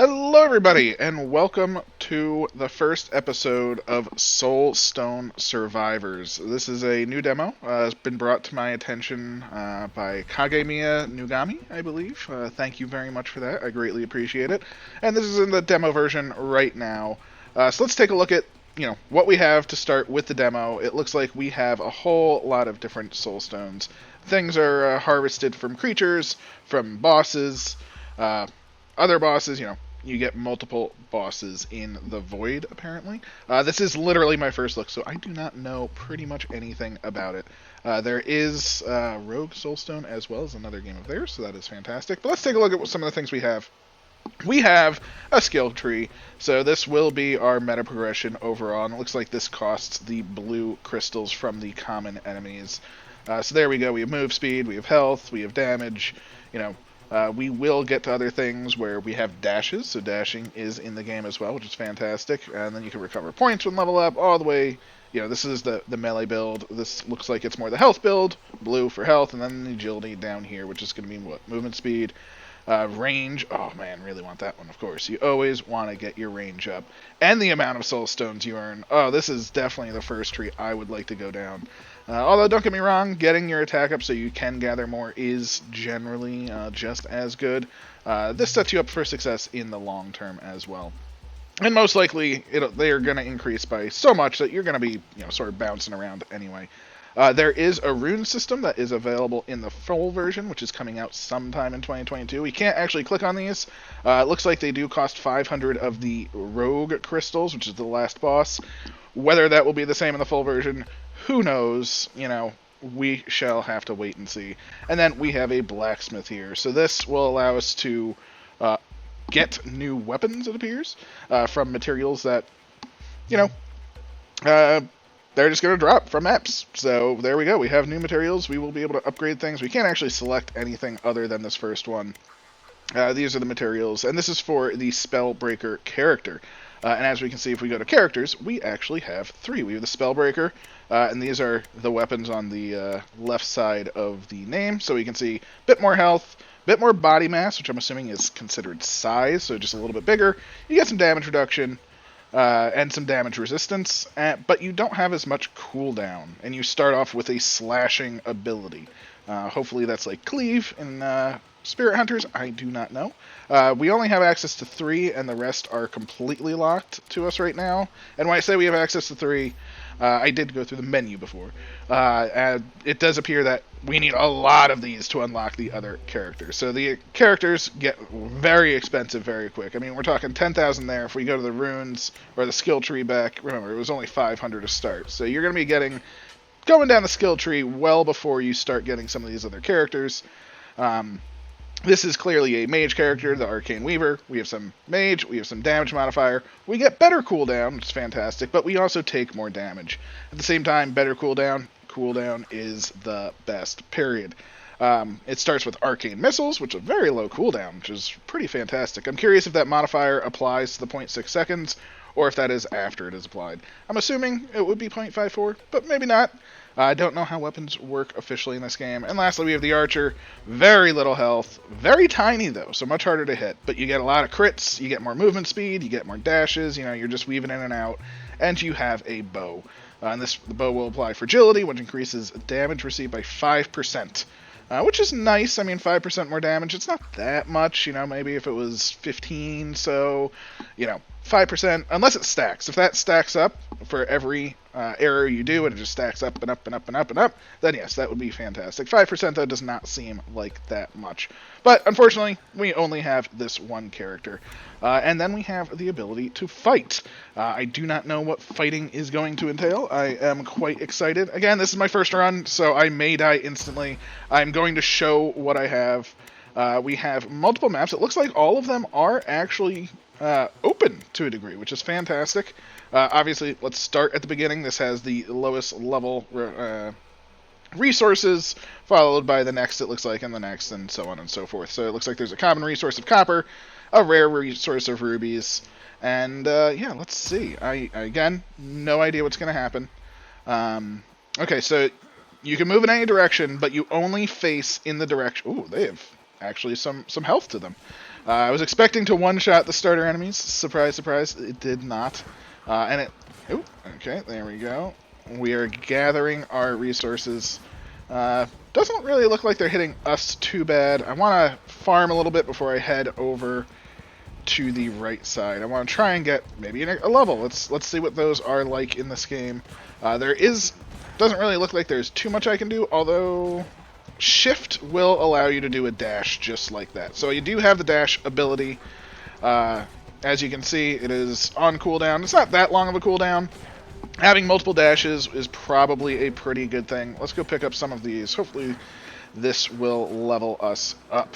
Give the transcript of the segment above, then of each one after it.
Hello, everybody, and welcome to the first episode of Soulstone Survivors. This is a new demo. It's been brought to my attention by Kagemiya Nugami, I believe. Thank you very much for that. I greatly appreciate it. And this is in the demo version right now. So let's take a look at what we have to start with the demo. It looks like we have a whole lot of different soulstones. Things are harvested from creatures, from bosses, other bosses. You get multiple bosses in the void, apparently. This is literally my first look, so I do not know pretty much anything about it. There is Rogue Soulstone as well as another game of theirs, so that is fantastic. But let's take a look at some of the things we have. We have a skill tree, so this will be our meta progression overall, and it looks like this costs the blue crystals from the common enemies. So there we go. We have move speed, we have health, we have damage. We will get to other things where we have dashes, so dashing is in the game as well, which is fantastic. And then you can recover points when level up all the way. This is the melee build. This looks like it's more the health build, blue for health, and then the agility down here, which is going to be what? Movement speed. Range, oh man, really want that one, of course. You always want to get your range up. And the amount of soul stones you earn. Oh, this is definitely the first tree I would like to go down. Although, don't get me wrong, getting your attack up so you can gather more is generally just as good. This sets you up for success in the long term as well. And most likely, they are going to increase by so much that you're going to be sort of bouncing around anyway. There is a rune system that is available in the full version, which is coming out sometime in 2022. We can't actually click on these. It looks like they do cost 500 of the rogue crystals, which is the last boss. Whether that will be the same in the full version, who knows? We shall have to wait and see. And then we have a blacksmith here. So this will allow us to get new weapons, it appears, from materials that, they're just going to drop from maps. So there we go. We have new materials. We will be able to upgrade things. We can't actually select anything other than this first one. These are the materials. And this is for the Spellbreaker character. And as we can see, if we go to characters, we actually have 3. We have the Spellbreaker. And these are the weapons on the left side of the name. So we can see a bit more health, a bit more body mass, which I'm assuming is considered size. So just a little bit bigger. You get some damage reduction. And some damage resistance, but you don't have as much cooldown, and you start off with a slashing ability. Hopefully that's like Cleave in Spirit Hunters, I do not know. We only have access to 3, and the rest are completely locked to us right now. And when I say we have access to 3, I did go through the menu before. And it does appear that we need a lot of these to unlock the other characters. So the characters get very expensive very quick. I mean, we're talking 10,000 there. If we go to the runes or the skill tree back, remember, it was only 500 to start. So you're going to be going down the skill tree well before you start getting some of these other characters. This is clearly a mage character, the Arcane Weaver. We have some mage, we have some damage modifier. We get better cooldown, which is fantastic, but we also take more damage. At the same time, better cooldown is the best, period. It starts with Arcane Missiles, which is a very low cooldown, which is pretty fantastic. I'm curious if that modifier applies to the 0.6 seconds, or if that is after it is applied. I'm assuming it would be 0.54, but maybe not. I don't know how weapons work officially in this game. And lastly, we have the Archer. Very little health. Very tiny, though, so much harder to hit. But you get a lot of crits, you get more movement speed, you get more dashes, you're just weaving in and out. And you have a bow. And the bow will apply fragility, which increases damage received by 5%. Which is nice. I mean, 5% more damage. It's not that much, maybe if it was 15, so, 5%, unless it stacks. If that stacks up for every arrow you do, and it just stacks up and up and up and up and up, then yes, that would be fantastic. 5%, though, does not seem like that much. But, unfortunately, we only have this one character. And then we have the ability to fight. I do not know what fighting is going to entail. I am quite excited. Again, this is my first run, so I may die instantly. I'm going to show what I have. We have multiple maps. It looks like all of them are actually open to a degree, which is fantastic. Obviously, let's start at the beginning. This has the lowest level resources, followed by the next, it looks like, and the next, and so on and so forth. So it looks like there's a common resource of copper, a rare resource of rubies, and yeah, let's see. I again, no idea what's going to happen. Okay, so you can move in any direction, but you only face in the direction... Ooh, they have actually some health to them. I was expecting to one-shot the starter enemies. Surprise, surprise, it did not. And it... Oh, okay, there we go. We are gathering our resources. Doesn't really look like they're hitting us too bad. I want to farm a little bit before I head over to the right side. I want to try and get maybe a level. Let's see what those are like in this game. Doesn't really look like there's too much I can do, although shift will allow you to do a dash just like that. So you do have the dash ability. As you can see, it is on cooldown. It's not that long of a cooldown. Having multiple dashes is probably a pretty good thing. Let's go pick up some of these. Hopefully this will level us up.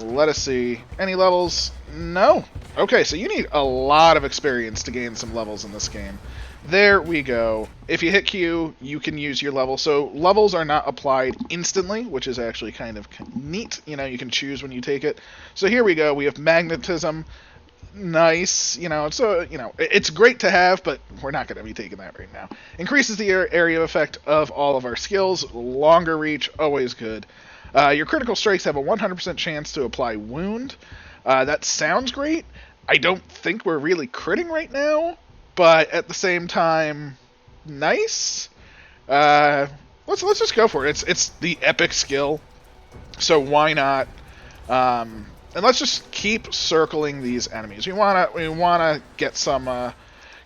Let us see. Any levels? No. Okay, so you need a lot of experience to gain some levels in this game. There we go. If you hit Q, you can use your level. So levels are not applied instantly, which is actually kind of neat. You know, you can choose when you take it. So here we go. We have magnetism. Nice. It's great to have, but we're not going to be taking that right now. Increases the area of effect of all of our skills. Longer reach, always good. Your critical strikes have a 100% chance to apply wound. That sounds great. I don't think we're really critting right now, but at the same time, nice. Let's just go for it. It's the epic skill, so why not? And let's just keep circling these enemies. We wanna get some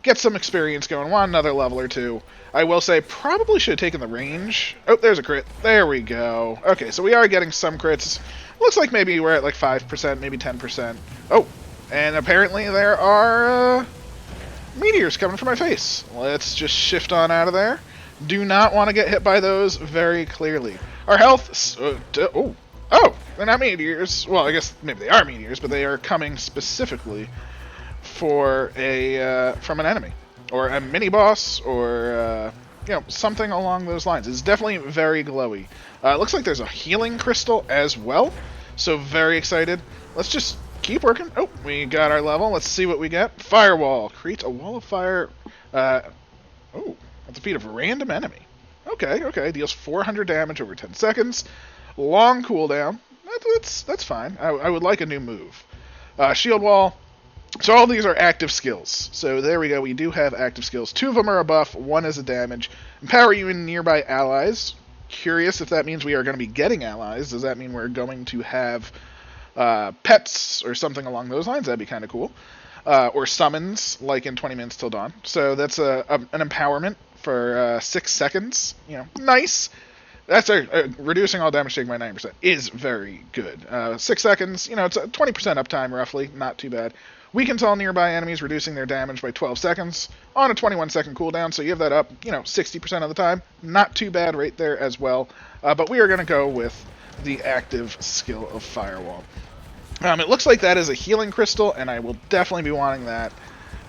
experience going. Want another level or two. I will say, probably should have taken the range. Oh, there's a crit. There we go. Okay, so we are getting some crits. Looks like maybe we're at like 5%, maybe 10%. Oh, and apparently there are meteors coming from my face. Let's just shift on out of there. Do not want to get hit by those very clearly. Our health... Oh, they're not meteors. Well, I guess maybe they are meteors, but they are coming specifically for from an enemy. Or a mini-boss, or, something along those lines. It's definitely very glowy. It looks like there's a healing crystal as well, so very excited. Let's just keep working. Oh, we got our level. Let's see what we get. Firewall. Creates a wall of fire, at the feet of a random enemy. Okay. Deals 400 damage over 10 seconds. Long cooldown. That's fine. I would like a new move. Shield wall. So all these are active skills. So there we go. We do have active skills. 2 of them are a buff. 1 is a damage. Empower you and nearby allies. Curious if that means we are going to be getting allies. Does that mean we're going to have pets or something along those lines? That'd be kind of cool. Or summons, like in 20 Minutes Till Dawn. So that's an empowerment for 6 seconds. Nice. That's reducing all damage taken by 9% is very good. 6 seconds, it's a 20% uptime roughly, not too bad. Weakens all nearby enemies, reducing their damage by 12 seconds on a 21-second cooldown, so you have that up, 60% of the time. Not too bad right there as well. But we are going to go with the active skill of Firewall. It looks like that is a healing crystal, and I will definitely be wanting that.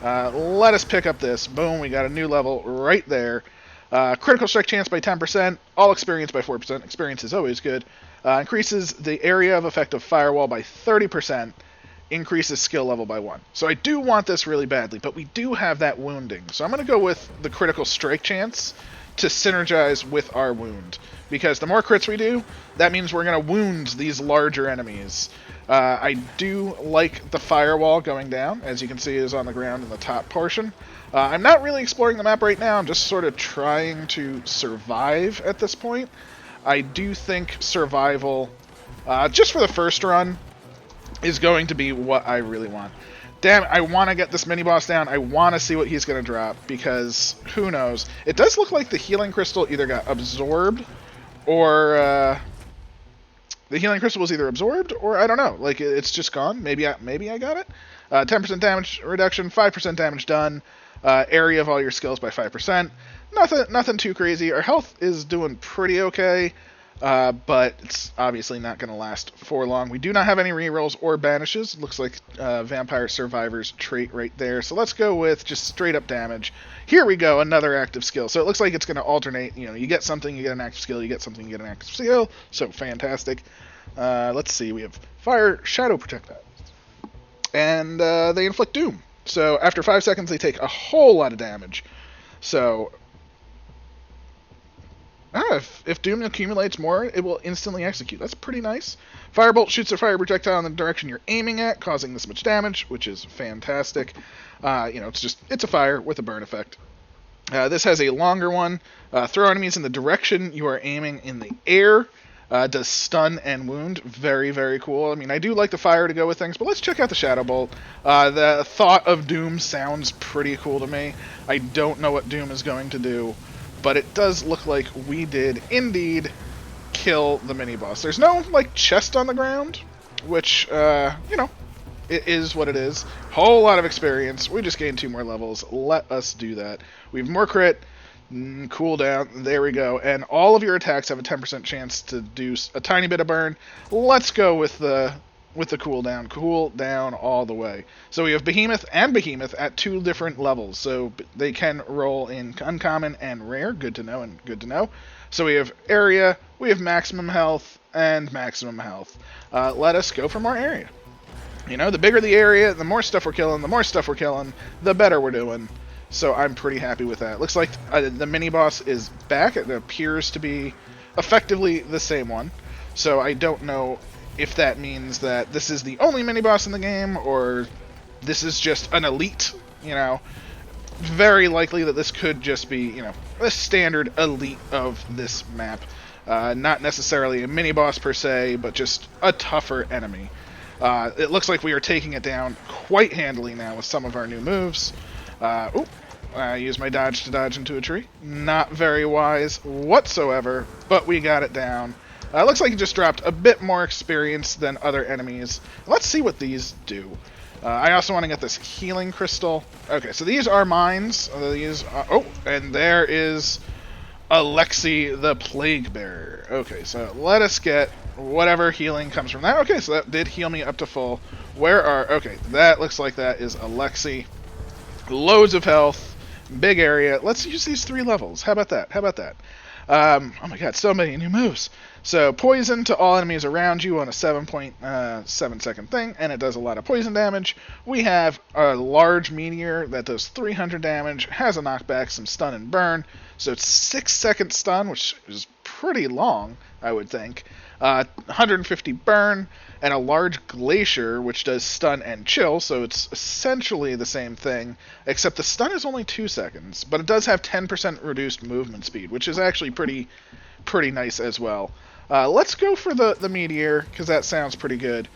Let us pick up this. Boom, we got a new level right there. Critical strike chance by 10%, all experience by 4%. Experience is always good. Increases the area of effect of Firewall by 30%. Increases skill level by 1. So I do want this really badly, but we do have that wounding. So I'm going to go with the critical strike chance to synergize with our wound. Because the more crits we do, that means we're going to wound these larger enemies. I do like the Firewall going down. As you can see, it is on the ground in the top portion. I'm not really exploring the map right now. I'm just sort of trying to survive at this point. I do think survival, just for the first run, is going to be what I really want. Damn, I want to get this mini-boss down. I want to see what he's going to drop, because who knows. It does look like the healing crystal either got absorbed, or the healing crystal was either absorbed, or I don't know. Like, it's just gone. Maybe I got it. 10% damage reduction, 5% damage done. Area of all your skills by 5%. Nothing too crazy. Our health is doing pretty okay. But it's obviously not going to last for long. We do not have any rerolls or banishes. Looks like Vampire Survivors trait right there. So let's go with just straight up damage. Here we go, another active skill. So it looks like it's going to alternate. You get something, you get an active skill. You get something, you get an active skill. So fantastic. Let's see. We have Fire Shadow Projectiles. And they inflict doom. So after 5 seconds, they take a whole lot of damage. So If Doom accumulates more, it will instantly execute. That's pretty nice. Firebolt shoots a fire projectile in the direction you're aiming at, causing this much damage, which is fantastic. It's a fire with a burn effect. This has a longer one. Throw enemies in the direction you are aiming in the air. Does stun and wound. Very, very cool. I mean, I do like the fire to go with things, but let's check out the Shadow Bolt. The thought of Doom sounds pretty cool to me. I don't know what Doom is going to do, but it does look like we did indeed kill the mini-boss. There's no, chest on the ground, which, it is what it is. Whole lot of experience. We just gained 2 more levels. Let us do that. We have more crit. Cooldown, there we go, and all of your attacks have a 10% chance to do a tiny bit of burn. Let's go with the cooldown. Cooldown all the way. So we have Behemoth and Behemoth at 2 different levels, so they can roll in uncommon and rare. Good to know and good to know. So we have area, we have maximum health, and maximum health. Let us go for more area. The bigger the area, the more stuff we're killing, the better we're doing. So I'm pretty happy with that. Looks like the mini-boss is back. It appears to be effectively the same one. So I don't know if that means that this is the only mini-boss in the game, or this is just an elite, Very likely that this could just be, a standard elite of this map. Not necessarily a mini-boss per se, but just a tougher enemy. It looks like we are taking it down quite handily now with some of our new moves. I used my dodge to dodge into a tree. Not very wise whatsoever, but we got it down. Looks like it just dropped a bit more experience than other enemies. Let's see what these do. I also want to get this healing crystal. Okay, so these are mines. And there is Alexi the Plague Bearer. Okay, so let us get whatever healing comes from that. Okay, so that did heal me up to full. Okay, that looks like that is Alexi. Loads of health. Big area. Let's use these 3 levels. How about that? Oh my god, so many new moves. So, poison to all enemies around you on a 7.7 second thing, and it does a lot of poison damage. We have a large meteor that does 300 damage, has a knockback, some stun and burn. So it's 6-second stun, which is pretty long, I would think. 150 burn, and a large glacier, which does stun and chill, so it's essentially the same thing, except the stun is only 2 seconds, but it does have 10% reduced movement speed, which is actually pretty nice as well. Let's go for the meteor, because that sounds pretty good.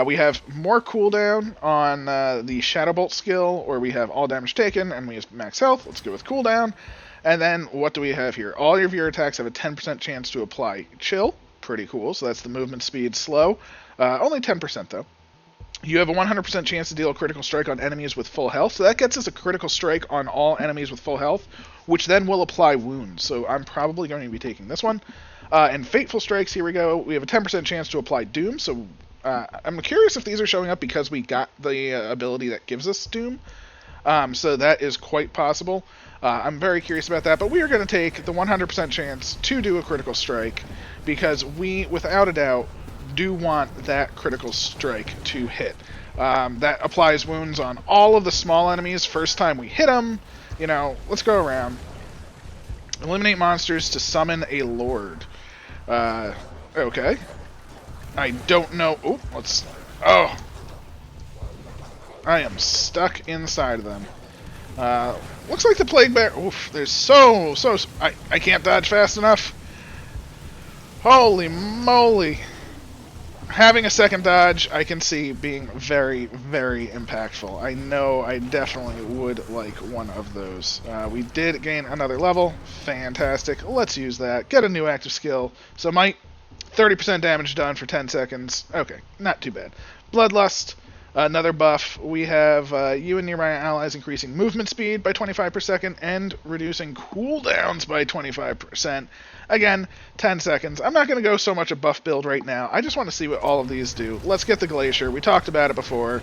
We have more cooldown on the Shadow Bolt skill, or we have all damage taken, and we have max health. Let's go with cooldown. And then, what do we have here? All of your attacks have a 10% chance to apply chill. Pretty cool. So that's the movement speed slow. Only 10% though. You have a 100% chance to deal a critical strike on enemies with full health. So that gets us a critical strike on all enemies with full health, which then will apply wounds. So I'm probably going to be taking this one. And Fateful Strikes, here we go. We have a 10% chance to apply Doom. So I'm curious if these are showing up because we got the ability that gives us Doom. So that is quite possible. I'm very curious about that, but we are going to take the 100% chance to do a critical strike because we, without a doubt, do want that critical strike to hit. That applies wounds on all of the small enemies first time we hit them. Let's go around. Eliminate monsters to summon a lord. Okay. I don't know. I am stuck inside of them. Looks like the Plague Bear. Oof, there's I can't dodge fast enough. Holy moly. Having a second dodge, I can see being very, very impactful. I know I definitely would like one of those. We did gain another level. Fantastic. Let's use that. Get a new active skill. So might 30% damage done for 10 seconds. Okay, not too bad. Bloodlust. Another buff. We have you and nearby allies increasing movement speed by 25 per second and reducing cooldowns by 25%. Again, 10 seconds. I'm not going to go so much a buff build right now. I just want to see what all of these do. Let's get the Glacier. We talked about it before.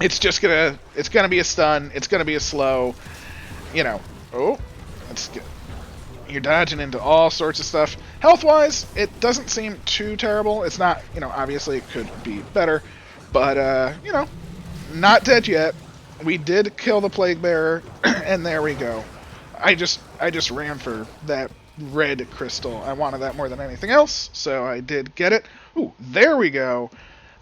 It's gonna be a stun. It's gonna be a slow. Let's get. You're dodging into all sorts of stuff. Health-wise, it doesn't seem too terrible. It's not, obviously it could be better. But, not dead yet. We did kill the Plague Bearer, and there we go. I just ran for that red crystal. I wanted that more than anything else, so I did get it. Ooh, there we go.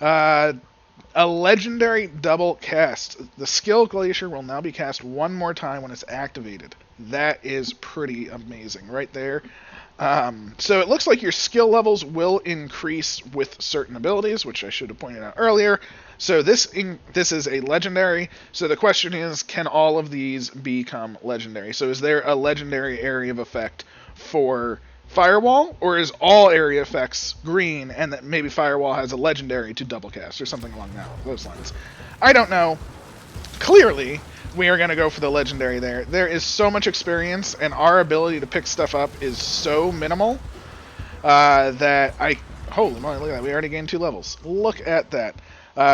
A legendary double cast. The skill Glacier will now be cast one more time when it's activated. That is pretty amazing right there. So it looks like your skill levels will increase with certain abilities, which I should have pointed out earlier. So this is a legendary. So the question is, can all of these become legendary? So is there a legendary area of effect for Firewall, or is all area effects green, and that maybe Firewall has a legendary to double cast or something along those lines? I don't know. Clearly, we are going to go for the legendary there. There is so much experience, and our ability to pick stuff up is so minimal that I... Holy moly, look at that. We already gained 2 levels. Look at that.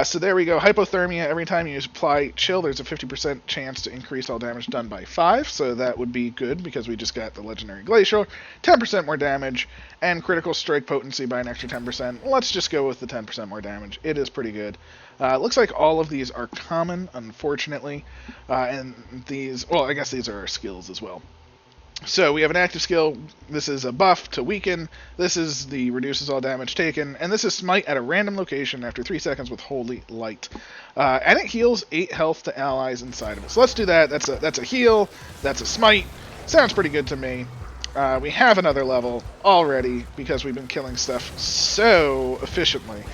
So there we go. Hypothermia, every time you apply chill, there's a 50% chance to increase all damage done by 5. So that would be good because we just got the legendary Glacier. 10% more damage, and critical strike potency by an extra 10%. Let's just go with the 10% more damage. It is pretty good. Looks like all of these are common, unfortunately. And these, well, I guess these are our skills as well. So we have an active skill. This is a buff to weaken. This is the reduces all damage taken. And this is smite at a random location after 3 seconds with holy light. And it heals 8 health to allies inside of it. So let's do that. That's a heal. That's a smite. Sounds pretty good to me. We have another level already because we've been killing stuff so efficiently.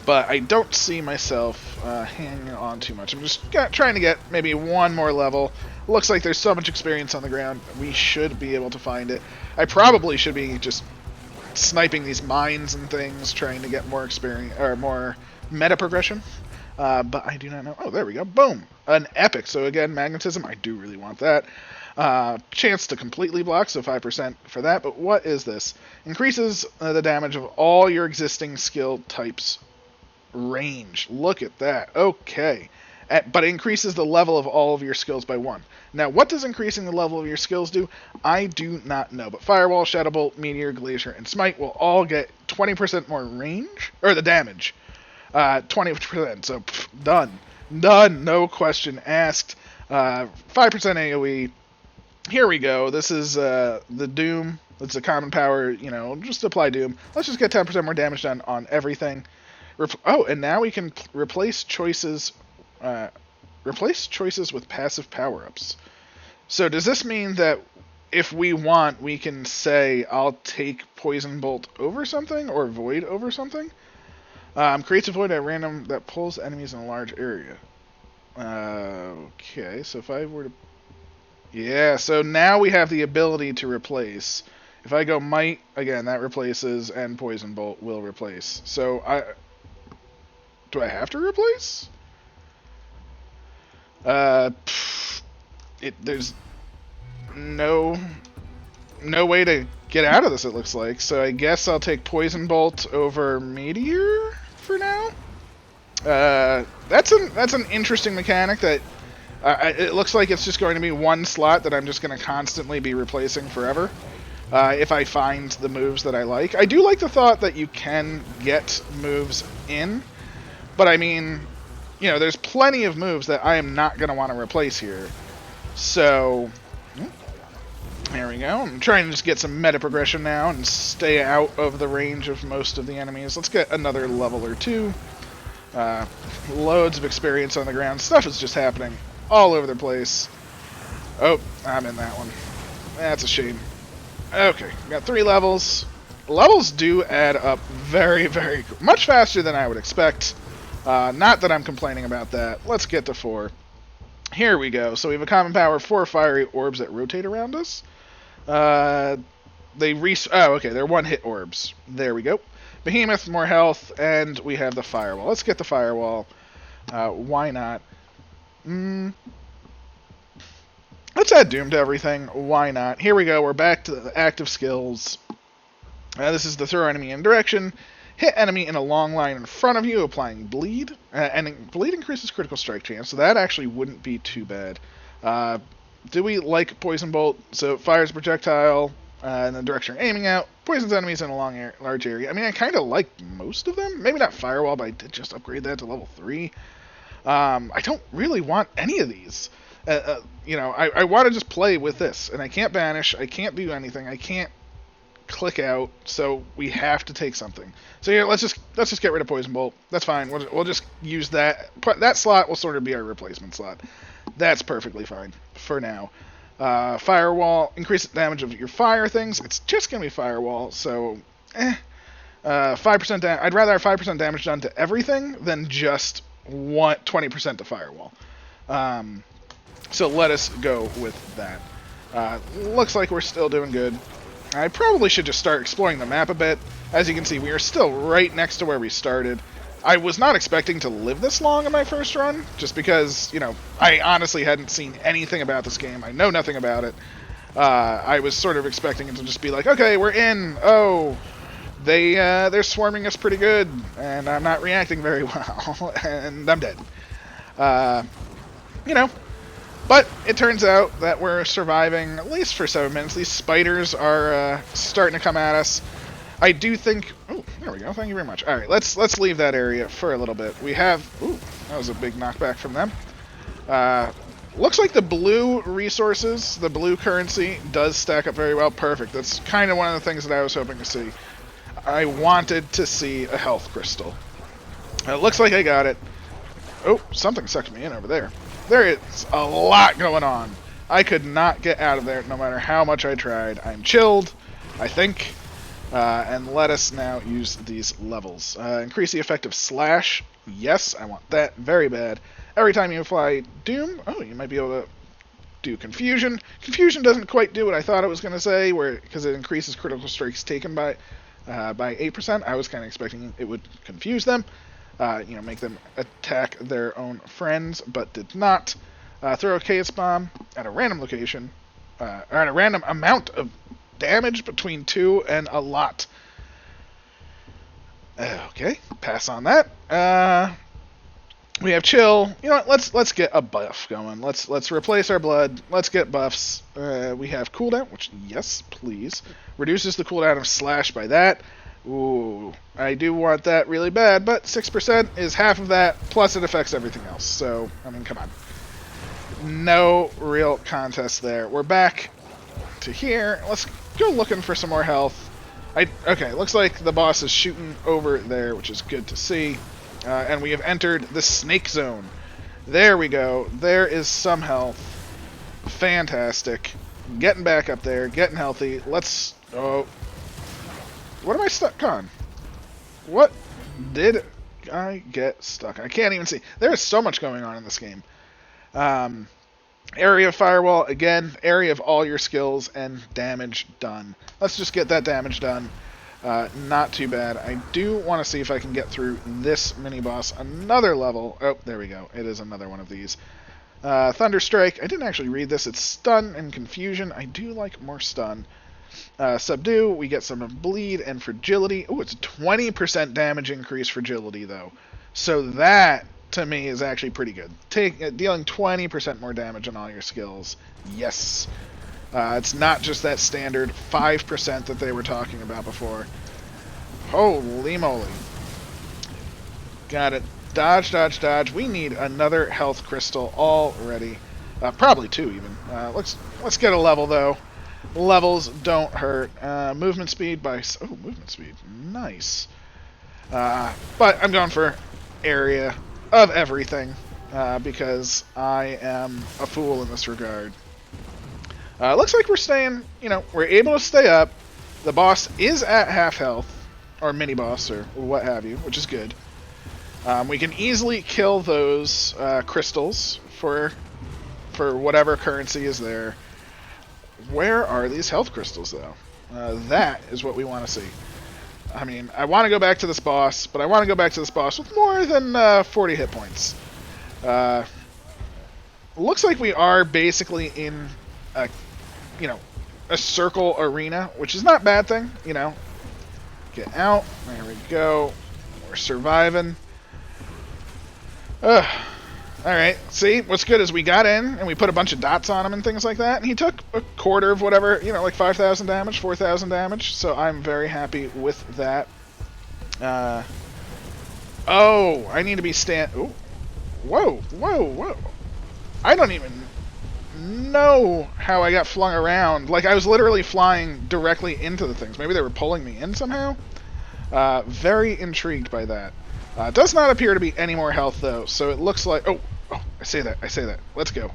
But I don't see myself hanging on too much. I'm just trying to get maybe one more level. Looks like there's so much experience on the ground. We should be able to find it. I probably should be just sniping these mines and things, trying to get more experience or more meta progression. But I do not know. Oh, there we go. Boom. An epic. So again, magnetism. I do really want that. Chance to completely block, so 5% for that. But what is this? Increases the damage of all your existing skill types range. Look at that. Okay. But it increases the level of all of your skills by 1. Now, what does increasing the level of your skills do? I do not know. But Firewall, Shadowbolt, Meteor, Glacier, and Smite will all get 20% more range, or the damage. 20%. So, done. Done. No question asked. 5% AoE. Here we go. This is the Doom. It's a common power, you know, just apply Doom. Let's just get 10% more damage done on everything. Oh, and now we can replace choices with passive power-ups. So does this mean that if we want, we can say, I'll take Poison Bolt over something, or Void over something? Creates a void at random that pulls enemies in a large area. Okay, so if I were to... Yeah, so now we have the ability to replace. If I go Might, again, that replaces, and Poison Bolt will replace. So do I have to replace? There's no way to get out of this, it looks like. So I guess I'll take Poison Bolt over Meteor for now. That's an interesting mechanic that it looks like it's just going to be one slot that I'm just going to constantly be replacing forever. If I find the moves that I like. I do like the thought that you can get moves in, but I mean, you know, there's plenty of moves that I am not going to want to replace here. So, there we go. I'm trying to just get some meta progression now and stay out of the range of most of the enemies. Let's get another level or 2. Loads of experience on the ground. Stuff is just happening all over the place. Oh, I'm in that one. That's a shame. Okay, got 3 levels. Levels do add up very, very much faster than I would expect. Not that I'm complaining about that. Let's get to 4. Here we go. So we have a common power, 4 fiery orbs that rotate around us. Oh, okay, they're 1-hit orbs. There we go. Behemoth, more health, and we have the Firewall. Let's get the Firewall. Why not? Let's add Doom to everything. Why not? Here we go. We're back to the active skills. This is the throw enemy in direction. Hit enemy in a long line in front of you, applying bleed. And bleed increases critical strike chance, so that actually wouldn't be too bad. Do we like Poison Bolt? So it fires a projectile in the direction you're aiming at. Poisons enemies in a large area. I mean, I kind of like most of them. Maybe not Firewall, but I did just upgrade that to level 3. I don't really want any of these. You know, I want to just play with this, and I can't banish, I can't do anything, I can't click out, so we have to take something. So yeah, let's just get rid of Poison Bolt. That's fine. We'll just use that. That slot will sort of be our replacement slot. That's perfectly fine for now. Firewall, increase the damage of your fire things. It's just gonna be Firewall, so 5% damage. I'd rather have 5% damage done to everything than just 20% to Firewall. So let us go with that. Looks like we're still doing good. I probably should just start exploring the map a bit. As you can see, we are still right next to where we started. I was not expecting to live this long in my first run, just because, you know, I honestly hadn't seen anything about this game. I know nothing about it. I was sort of expecting it to just be like, okay, we're in. Oh, they're swarming us pretty good, and I'm not reacting very well, and I'm dead. You know. But it turns out that we're surviving, at least for 7 minutes. These spiders are starting to come at us. I do think... Oh, there we go. Thank you very much. All right, let's leave that area for a little bit. We have... Ooh, that was a big knockback from them. Looks like the blue resources, the blue currency, does stack up very well. Perfect. That's kind of one of the things that I was hoping to see. I wanted to see a health crystal. It looks like I got it. Oh, something sucked me in over there. There is a lot going on. I could not get out of there no matter how much I tried. I'm chilled, I think. And let us now use these levels. Increase the effective slash. Yes, I want that very bad. Every time you apply Doom, oh, you might be able to do Confusion. Confusion doesn't quite do what I thought it was going to say, because it increases critical strikes taken by 8%. I was kind of expecting it would confuse them. You know, make them attack their own friends, but did not. Throw a Chaos Bomb at a random location, or at a random amount of damage between 2 and a lot. Okay, pass on that. We have Chill. You know what? Let's get a buff going. Let's replace our blood. Let's get buffs. We have cooldown, which yes, please. Reduces the cooldown of Slash by that. Ooh, I do want that really bad, but 6% is half of that, plus it affects everything else. So, I mean, come on. No real contest there. We're back to here. Let's go looking for some more health. Okay, looks like the boss is shooting over there, which is good to see. And we have entered the Snake Zone. There we go. There is some health. Fantastic. Getting back up there, getting healthy. Let's... Oh... What am I stuck on? What did I get stuck on? I can't even see. There is so much going on in this game. Area of Firewall, again, area of all your skills and damage done. Let's just get that damage done. Not too bad. I do want to see if I can get through this mini-boss another level. Oh, there we go. It is another one of these. Thunderstrike. I didn't actually read this. It's Stun and Confusion. I do like more Stun. Subdue, we get some Bleed and Fragility. Oh, it's a 20% damage increase Fragility, though. So that, to me, is actually pretty good. Dealing 20% more damage on all your skills. Yes. It's not just that standard 5% that they were talking about before. Holy moly. Got it. Dodge, dodge, dodge. We need another health crystal already. Probably 2, even. Let's get a level, though. Levels don't hurt. Movement speed by... Oh, movement speed. Nice. But I'm going for area of everything, because I am a fool in this regard. Looks like we're staying... You know, we're able to stay up. The boss is at half health, or mini-boss, or what have you, which is good. We can easily kill those crystals for whatever currency is there. Where are these health crystals, though? That is what we want to see. I mean, I want to go back to this boss, but I want to go back to this boss with more than 40 hit points. Looks like we are basically in a, you know, a circle arena, which is not a bad thing, you know. Get out. There we go. We're surviving. Alright, see, what's good is we got in, and we put a bunch of dots on him and things like that, and he took a quarter of whatever, you know, like 5,000 damage, 4,000 damage, so I'm very happy with that. Oh, I need to be Oh, whoa, whoa, whoa. I don't even... know how I got flung around. Like, I was literally flying directly into the things. Maybe they were pulling me in somehow? Very intrigued by that. Does not appear to be any more health, though, so it looks like... Oh, I say that. Let's go.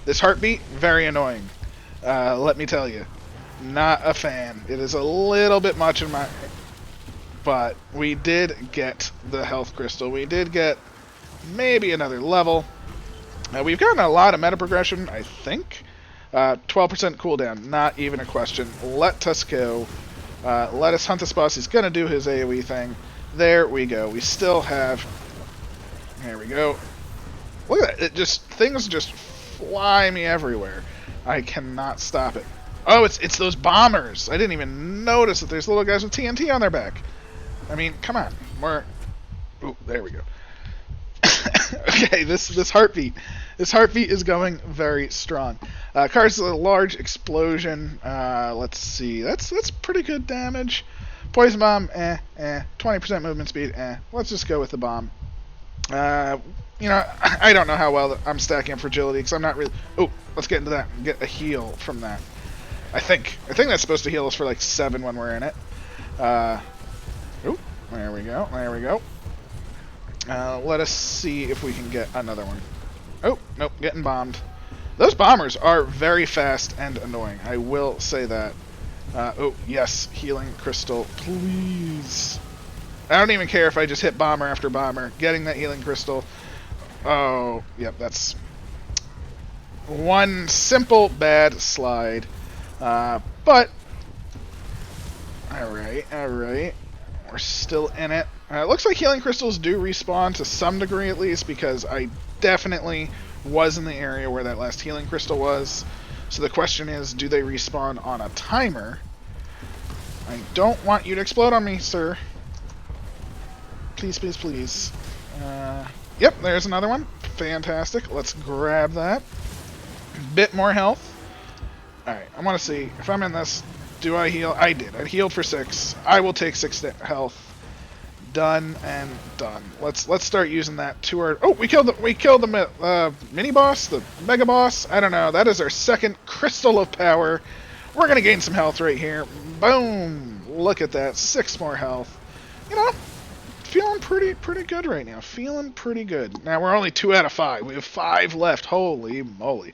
This heartbeat, very annoying. Let me tell you. Not a fan. It is a little bit much in my... But we did get the health crystal. We did get maybe another level. We've gotten a lot of meta progression, I think. 12% cooldown, not even a question. Let us go. Let us hunt this boss. He's going to do his AoE thing. There we go. We still have... There we go. Look at that. Things just fly me everywhere. I cannot stop it. Oh, it's those bombers. I didn't even notice that there's little guys with TNT on their back. I mean, come on. Ooh, there we go. Okay, this heartbeat. This heartbeat is going very strong. Causes a large explosion. Let's see. That's pretty good damage. Poison bomb, 20% movement speed, Let's just go with the bomb. You know, I don't know how well I'm stacking up fragility because I'm not really... Oh, let's get into that and get a heal from that. I think that's supposed to heal us for like 7 when we're in it. Oh, there we go. Let us see if we can get another one. Oh, nope, getting bombed. Those bombers are very fast and annoying. I will say that. Oh, yes, healing crystal, please. I don't even care if I just hit bomber after bomber. Getting that healing crystal. Oh, yep, that's one simple bad slide. But, alright. We're still in it. It looks like healing crystals do respawn to some degree at least, because I definitely was in the area where that last healing crystal was. So the question is, do they respawn on a timer? I don't want you to explode on me, sir. Please, please, please. Yep, there's another one. Fantastic. Let's grab that. Bit more health. Alright, I want to see. If I'm in this, do I heal? I did. I healed for 6. I will take 6 health. Done and done. Let's start using that to our... Oh, we killed the mini boss, the mega boss. I don't know. That is our second crystal of power. We're gonna gain some health right here. Boom! Look at that. 6 more health. You know, feeling pretty good right now. Feeling pretty good. Now we're only 2 out of 5. We have 5 left. Holy moly!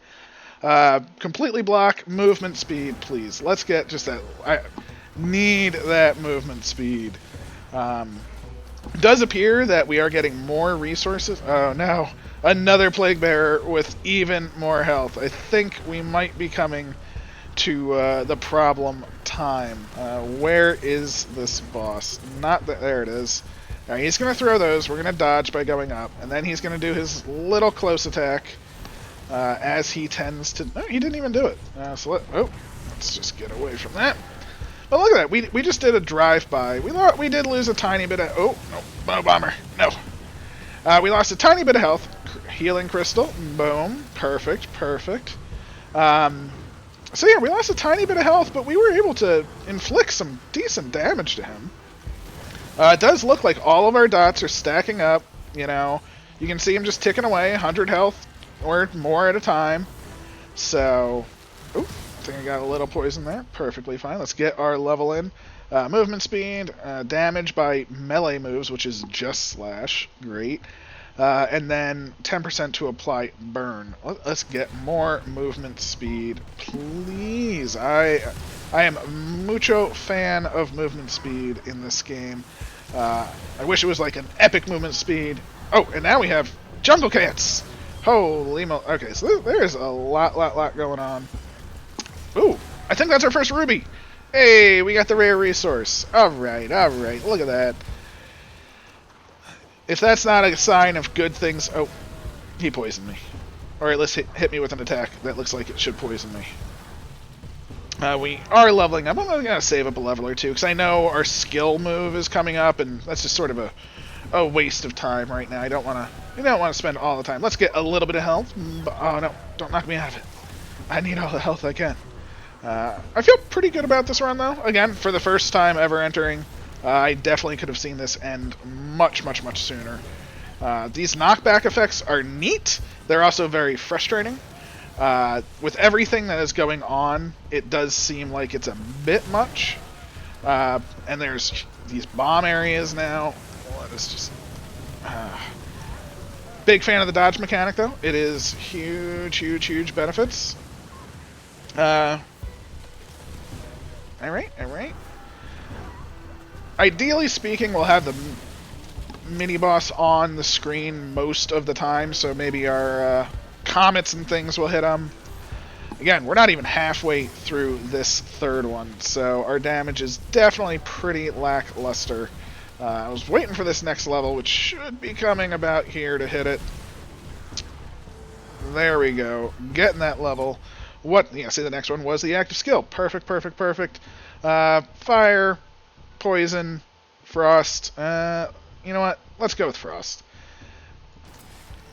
Completely block movement speed, please. Let's get just that. I need that movement speed. Does appear that we are getting more resources. Oh no, another plague bearer with even more health. I think we might be coming to the problem time. Where is this boss? Not that. There it is. Now he's going to throw those. We're going to dodge by going up, and then he's going to do his little close attack, as he tends to. No, he didn't even do it. So let's just get away from that. But look at that. We just did a drive-by. We did lose a tiny bit of... Oh, no. Bomber. No. We lost a tiny bit of health. Healing crystal. Boom. Perfect. So yeah, we lost a tiny bit of health, but we were able to inflict some decent damage to him. It does look like all of our dots are stacking up. You know, you can see him just ticking away. 100 health or more at a time. So... Ooh. I think I got a little poison there. Perfectly fine. Let's get our level in. Movement speed, damage by melee moves, which is just slash. Great. And then 10% to apply burn. Let's get more movement speed, please. I am mucho fan of movement speed in this game. I wish it was like an epic movement speed. Oh, and now we have jungle cats. Holy mo... Okay, so there's a lot going on. Ooh, I think that's our first ruby. Hey, we got the rare resource. Alright, look at that. If that's not a sign of good things... Oh, he poisoned me. Or at least hit me with an attack that looks like it should poison me. We are leveling up. I'm going to save up a level or two, because I know our skill move is coming up, and that's just sort of a waste of time right now. I don't want to spend all the time. Let's get a little bit of health. Oh, no, don't knock me out of it. I need all the health I can. I feel pretty good about this run, though. Again, for the first time ever entering, I definitely could have seen this end much sooner. These knockback effects are neat. They're also very frustrating. With everything that is going on, it does seem like it's a bit much. And there's these bomb areas now. Let us just... Big fan of the dodge mechanic, though. It is huge, huge, huge benefits. Alright, alright. Ideally speaking, we'll have the mini-boss on the screen most of the time, so maybe our comets and things will hit them. Again, we're not even halfway through this third one, so our damage is definitely pretty lackluster. I was waiting for this next level, which should be coming about here to hit it. There we go. Getting that level. See, the next one was the active skill. Perfect, perfect, perfect. Fire, poison, frost. You know what? Let's go with frost.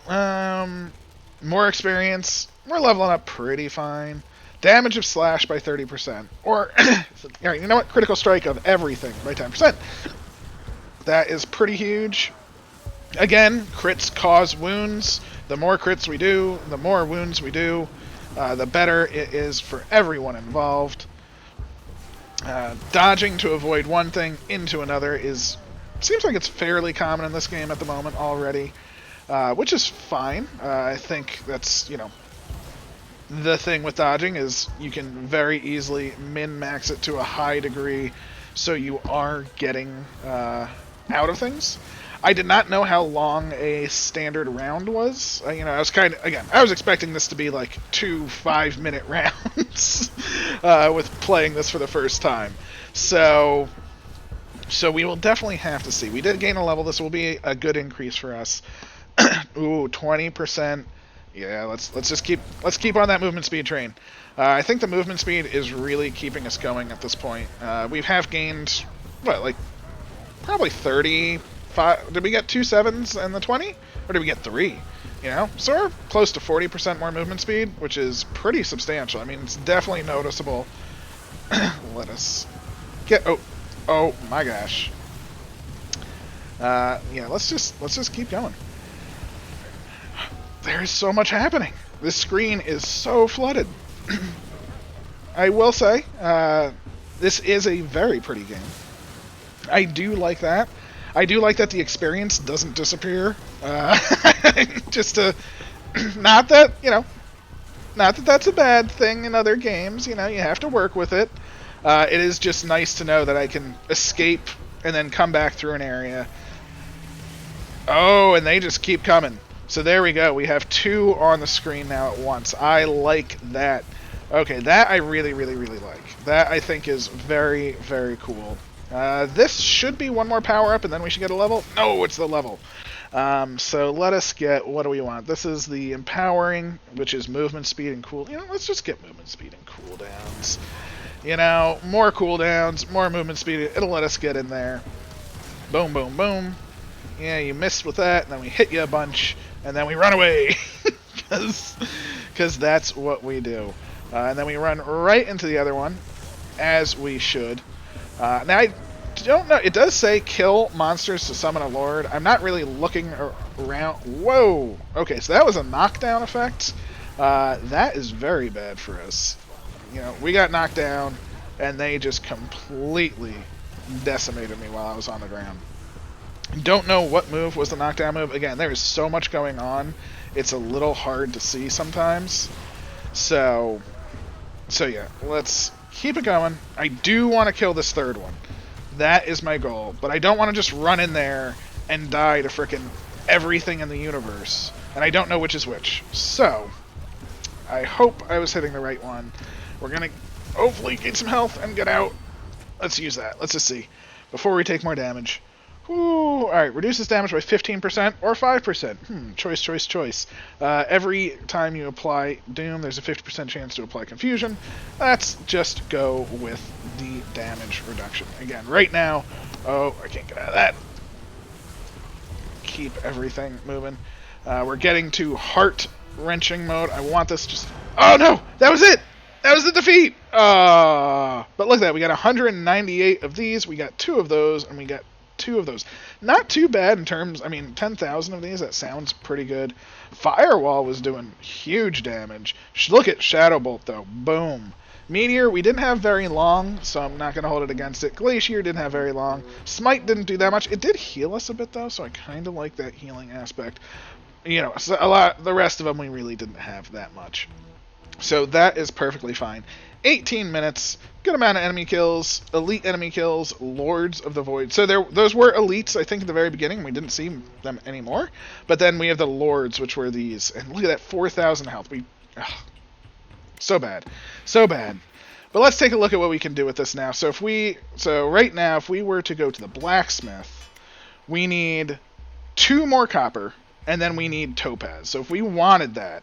More experience. We're leveling up pretty fine. Damage of slash by 30%. Or, you know what? Critical strike of everything by 10%. That is pretty huge. Again, crits cause wounds. The more crits we do, the more wounds we do, the better it is for everyone involved. Dodging to avoid one thing into another seems like it's fairly common in this game at the moment already, which is fine. I think that's, the thing with dodging is you can very easily min-max it to a high degree, so you are getting out of things. I did not know how long a standard round was. I was expecting this to be like 2 5-minute rounds with playing this for the first time. So we will definitely have to see. We did gain a level. This will be a good increase for us. Ooh, 20%. Yeah, let's keep on that movement speed train. I think the movement speed is really keeping us going at this point. We have gained probably 35. Did we get 2 7s in the 20? Or did we get 3? So we're close to 40% more movement speed, which is pretty substantial. I mean, it's definitely noticeable. Let us get... Oh my gosh. Yeah, let's just keep going. There is so much happening. This screen is so flooded. I will say, this is a very pretty game. I do like that. I do like that the experience doesn't disappear. Just to... Not that that's a bad thing in other games. You have to work with it. It is just nice to know that I can escape and then come back through an area. Oh, and they just keep coming. So there we go. We have 2 on the screen now at once. I like that. Okay, that I really, really, really like. That I think is very, very cool. This should be one more power-up, and then we should get a level. No, it's the level. So let us get... What do we want? This is the empowering, which is movement speed and cool... let's just get movement speed and cooldowns. More cooldowns, more movement speed. It'll let us get in there. Boom, boom, boom. Yeah, you missed with that, and then we hit you a bunch, and then we run away. Because that's what we do. And then we run right into the other one, as we should. Now, I don't know. It does say kill monsters to summon a lord. I'm not really looking around. Whoa! Okay, so that was a knockdown effect. That is very bad for us. We got knocked down, and they just completely decimated me while I was on the ground. Don't know what move was the knockdown move. Again, there is so much going on. It's a little hard to see sometimes. So yeah, let's keep it going. I do want to kill this third one. That is my goal. But I don't want to just run in there and die to frickin' everything in the universe. And I don't know which is which. So, I hope I was hitting the right one. We're going to hopefully get some health and get out. Let's use that. Let's just see. Before we take more damage. Ooh, alright, reduces damage by 15% or 5%. Choice, choice, choice. Every time you apply Doom, there's a 50% chance to apply Confusion. Let's just go with the damage reduction. Again, right now... Oh, I can't get out of that. Keep everything moving. We're getting to heart-wrenching mode. I want this just... Oh, no! That was it! That was the defeat! But look at that. We got 198 of these. We got 2 of those, and we got 2 of those. Not too bad in terms, I mean, 10,000 of these, that sounds pretty good. Firewall was doing huge damage. Look at Shadowbolt, though. Boom. Meteor, we didn't have very long, so I'm not going to hold it against it. Glacier didn't have very long. Smite didn't do that much. It did heal us a bit, though, so I kind of like that healing aspect. You know, so the rest of them we really didn't have that much. So that is perfectly fine. 18 minutes, good amount of enemy kills, elite enemy kills, Lords of the Void. So those were elites, I think, at the very beginning. We didn't see them anymore. But then we have the Lords, which were these. And look at that, 4,000 health. So bad. So bad. But let's take a look at what we can do with this now. So right now, if we were to go to the blacksmith, we need 2 more copper, and then we need topaz. So if we wanted that,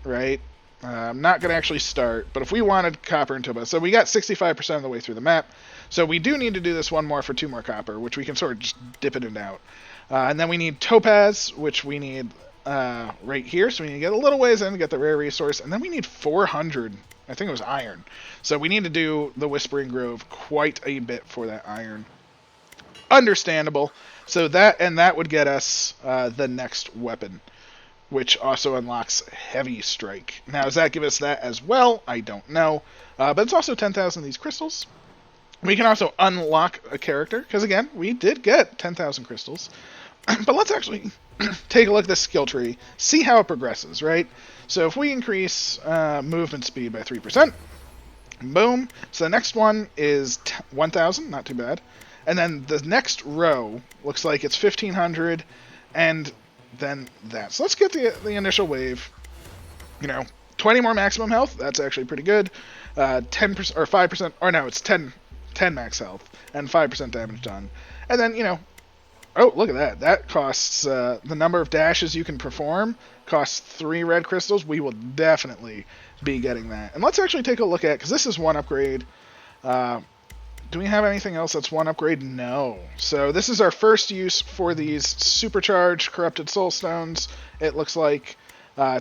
right, I'm not going to actually start, but if we wanted copper and topaz, so we got 65% of the way through the map, so we do need to do this one more for 2 more copper, which we can sort of just dip it in and out. And then we need topaz, which we need right here, so we need to get a little ways in to get the rare resource, and then we need 400, I think it was iron. So we need to do the Whispering Grove quite a bit for that iron. Understandable. So that would get us the next weapon, which also unlocks Heavy Strike. Now, does that give us that as well? I don't know. But it's also 10,000 of these crystals. We can also unlock a character, because again, we did get 10,000 crystals. But let's actually take a look at this skill tree, see how it progresses, right? So if we increase movement speed by 3%, boom. So the next one is 1,000, not too bad. And then the next row looks like it's 1,500, and then that. So let's get the initial wave. 20 more maximum health. That's actually pretty good. 10% or 5%, or no, it's 10 max health and 5% damage done. And then oh, look at that. That costs the number of dashes you can perform costs 3 red crystals. We will definitely be getting that. And let's actually take a look at, because this is one upgrade. Do we have anything else that's one upgrade? No. So this is our first use for these supercharged corrupted soul stones. It looks like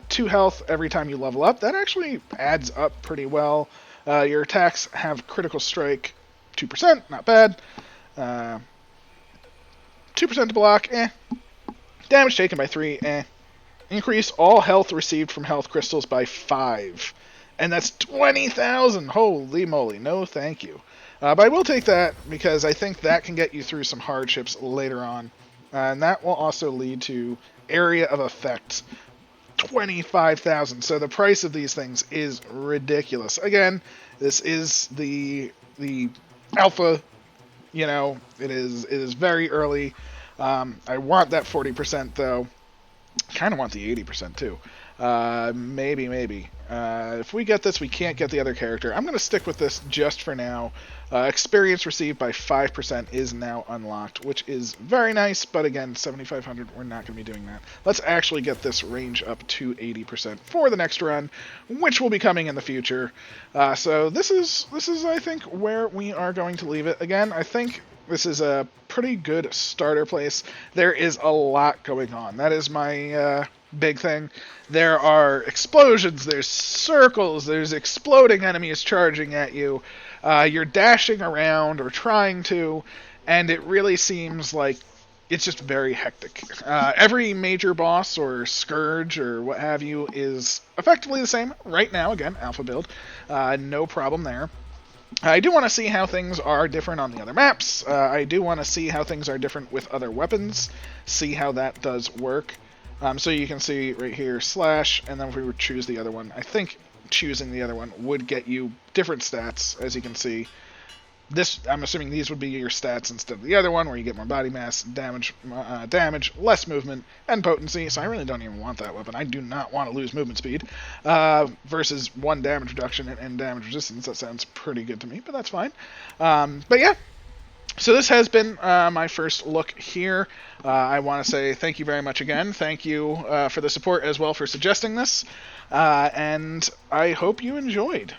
2 health every time you level up. That actually adds up pretty well. Your attacks have critical strike 2%, not bad. 2% to block, Damage taken by 3, Increase all health received from health crystals by 5. And that's 20,000! Holy moly, no thank you. But I will take that, because I think that can get you through some hardships later on. And that will also lead to area of effect. 25,000. So the price of these things is ridiculous. Again, this is the alpha. It is very early. I want that 40% though. Kind of want the 80% too. Maybe. If we get this, we can't get the other character. I'm going to stick with this just for now. Experience received by 5% is now unlocked, which is very nice, but again, 7,500, we're not going to be doing that. Let's actually get this range up to 80% for the next run, which will be coming in the future. So this is, I think, where we are going to leave it. Again, I think this is a pretty good starter place. There is a lot going on. That is my big thing. There are explosions, there's circles, there's exploding enemies charging at you. You're dashing around or trying to, and it really seems like it's just very hectic. Every major boss or scourge or what have you is effectively the same right now. Again, alpha build. No problem there. I do want to see how things are different on the other maps. I do want to see how things are different with other weapons, see how that does work. So you can see right here, slash, and then if we would choose the other one, I think choosing the other one would get you different stats, as you can see. This, I'm assuming these would be your stats instead of the other one, where you get more body mass, damage, less movement, and potency. So I really don't even want that weapon. I do not want to lose movement speed. Versus 1 damage reduction and damage resistance. That sounds pretty good to me, but that's fine. But yeah. So this has been my first look here. I want to say thank you very much again. Thank you for the support as well for suggesting this. And I hope you enjoyed.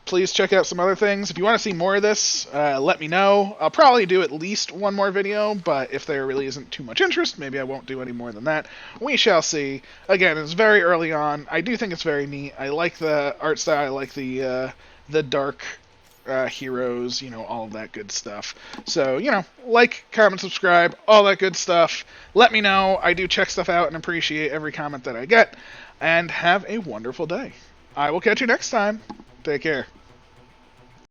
Please check out some other things. If you want to see more of this, let me know. I'll probably do at least one more video, but if there really isn't too much interest, maybe I won't do any more than that. We shall see. Again, it's very early on. I do think it's very neat. I like the art style. I like the dark heroes, all of that good stuff. So, like, comment, subscribe, all that good stuff. Let me know. I do check stuff out and appreciate every comment that I get. And have a wonderful day. I will catch you next time. Take care.